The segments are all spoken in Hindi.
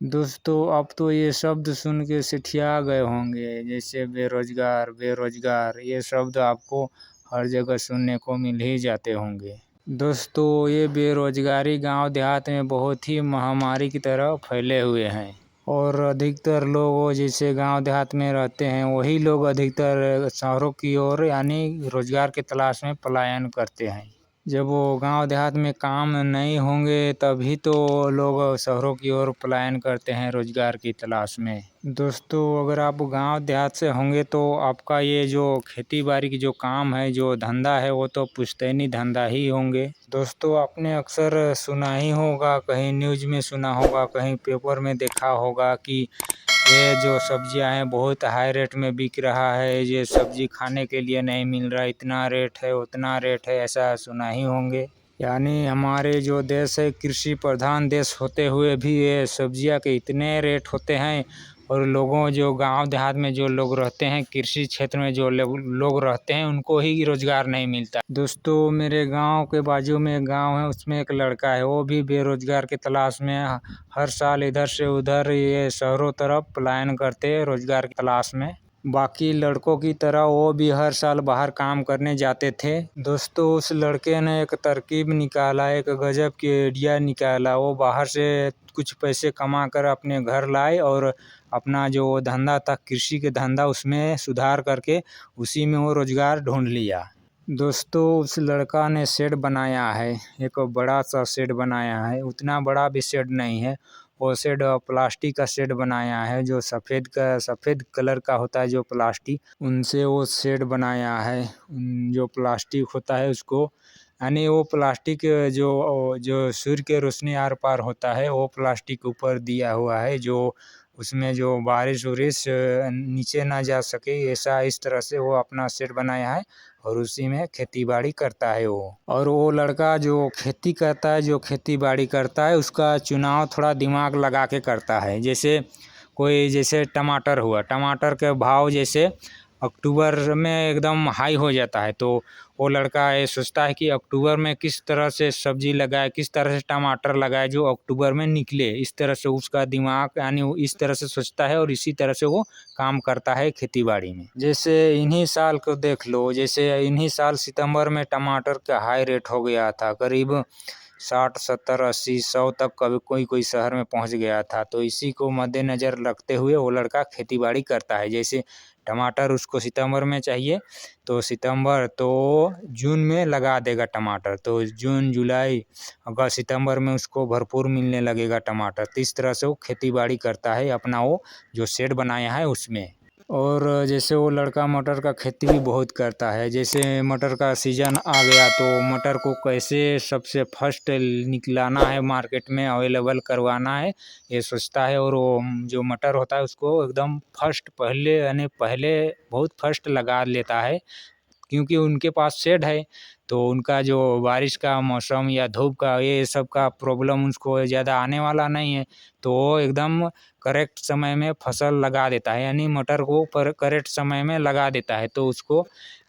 दोस्तों अब तो ये शब्द सुन के सिठिया गए होंगे, जैसे बेरोजगार बेरोजगार ये शब्द आपको हर जगह सुनने को मिल ही जाते होंगे। दोस्तों ये बेरोजगारी गांव देहात में बहुत ही महामारी की तरह फैले हुए हैं और अधिकतर लोग जैसे गांव देहात में रहते हैं वही लोग अधिकतर शहरों की ओर यानी रोजगार की तलाश में पलायन करते हैं। जब वो गांव देहात में काम नहीं होंगे तभी तो लोग शहरों की ओर पलायन करते हैं रोजगार की तलाश में। दोस्तों अगर आप गांव देहात से होंगे तो आपका ये जो खेती बाड़ी की जो काम है जो धंधा है वो तो पुश्तैनी धंधा ही होंगे। दोस्तों आपने अक्सर सुना ही होगा, कहीं न्यूज़ में सुना होगा, कहीं पेपर में देखा होगा कि ये जो सब्जियां हैं बहुत हाई रेट में बिक रहा है, ये सब्जी खाने के लिए नहीं मिल रहा, इतना रेट है उतना रेट है, ऐसा सुना ही होंगे। यानी हमारे जो देश है कृषि प्रधान देश होते हुए भी ये सब्जियां के इतने रेट होते हैं और लोगों जो गांव देहात में जो लोग रहते हैं कृषि क्षेत्र में जो लोग रहते हैं उनको ही रोजगार नहीं मिलता। दोस्तों मेरे गांव के बाजू में एक गांव है, उसमें एक लड़का है, वो भी बेरोजगार की तलाश में हर साल इधर से उधर ये शहरों तरफ पलायन करते हैं रोजगार की तलाश में। बाकी लड़कों की तरह वो भी हर साल बाहर काम करने जाते थे। दोस्तों उस लड़के ने एक तरकीब निकाला, एक गजब की आइडिया निकाला। वो बाहर से कुछ पैसे कमा कर अपने घर लाए और अपना जो धंधा था कृषि के धंधा उसमें सुधार करके उसी में वो रोजगार ढूंढ लिया। दोस्तों उस लड़का ने शेड बनाया है, एक बड़ा सा शेड बनाया है, उतना बड़ा भी शेड नहीं है, वो शेड प्लास्टिक का शेड बनाया है जो सफ़ेद कलर का होता है, जो प्लास्टिक उनसे वो शेड बनाया है। जो प्लास्टिक होता है उसको यानी वो प्लास्टिक जो जो सूर्य के रोशनी आर पार होता है वो प्लास्टिक ऊपर दिया हुआ है, जो उसमें जो बारिश उरिश नीचे ना जा सके, ऐसा इस तरह से वो अपना शेड बनाया है और उसी में खेती बाड़ी करता है वो। और वो लड़का जो खेती करता है, जो खेती बाड़ी करता है, उसका चुनाव थोड़ा दिमाग लगा के करता है। जैसे टमाटर हुआ, टमाटर के भाव जैसे अक्टूबर में एकदम हाई हो जाता है, तो वो लड़का ये सोचता है कि अक्टूबर में किस तरह से सब्जी लगाए, किस तरह से टमाटर लगाए जो अक्टूबर में निकले, इस तरह से उसका दिमाग यानी वो इस तरह से सोचता है और इसी तरह से वो काम करता है खेती बाड़ी में। जैसे इन्हीं साल को देख लो, जैसे इन्हीं साल सितंबर में टमाटर का हाई रेट हो गया था, करीब 60 70 80 100 तक कभी कोई शहर में पहुंच गया था। तो इसी को मद्देनज़र रखते हुए वो लड़का खेती बाड़ी करता है। जैसे टमाटर उसको सितंबर में चाहिए तो जून में लगा देगा टमाटर, तो जून जुलाई अगस्त सितंबर में उसको भरपूर मिलने लगेगा टमाटर। तो इस तरह से वो खेती बाड़ी करता है अपना वो जो शेड बनाया है उसमें। और जैसे वो लड़का मटर का खेती भी बहुत करता है। जैसे मटर का सीज़न आ गया तो मटर को कैसे सबसे फर्स्ट निकलाना है, मार्केट में अवेलेबल करवाना है, ये सोचता है। और वो जो मटर होता है उसको एकदम फर्स्ट पहले यानी पहले बहुत फर्स्ट लगा लेता है, क्योंकि उनके पास शेड है तो उनका जो बारिश का मौसम या धूप का ये सब का प्रॉब्लम उसको ज़्यादा आने वाला नहीं है, तो वो एकदम करेक्ट समय में फसल लगा देता है, यानी मटर को पर करेक्ट समय में लगा देता है, तो उसको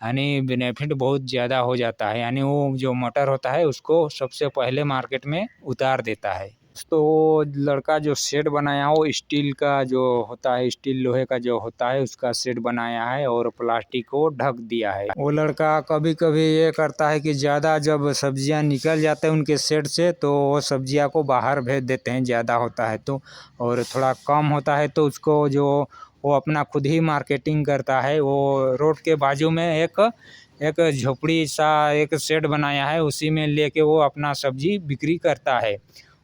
यानी बेनिफिट बहुत ज़्यादा हो जाता है। यानी वो जो मटर होता है उसको सबसे पहले मार्केट में उतार देता है। तो वो लड़का जो शेड बनाया वो स्टील का जो होता है, स्टील लोहे का जो होता है उसका शेड बनाया है और प्लास्टिक को ढक दिया है। वो लड़का कभी कभी ये करता है कि ज़्यादा जब सब्जियां निकल जाते हैं उनके शेड से तो वो सब्जियां को बाहर भेज देते हैं, ज़्यादा होता है तो, और थोड़ा कम होता है तो उसको वो अपना खुद ही मार्केटिंग करता है। वो रोड के बाजू में एक झोपड़ी सा एक शेड बनाया है, उसी में लेके वो अपना सब्जी बिक्री करता है।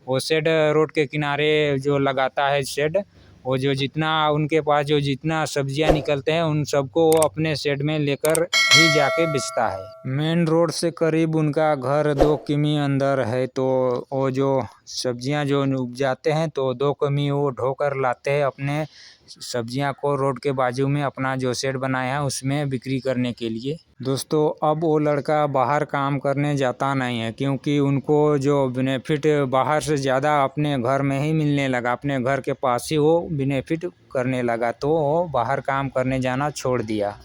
वो शेड रोड के किनारे जो लगाता है शेड, वो जो जितना उनके पास जो जितना सब्जियां निकलते हैं उन सबको वो अपने शेड में लेकर ही जाके बेचता है। मेन रोड से करीब उनका घर 2 किमी अंदर है, तो वो जो सब्जियां जो उपजाते हैं तो 2 किमी वो ढोकर लाते हैं अपने सब्जियां को रोड के बाजू में अपना जो शेड बनाया है उसमें बिक्री करने के लिए। दोस्तों अब वो लड़का बाहर काम करने जाता नहीं है, क्योंकि उनको जो बेनिफिट बाहर से ज़्यादा अपने घर में ही मिलने लगा, अपने घर के पास ही वो बेनिफिट करने लगा, तो वो बाहर काम करने जाना छोड़ दिया।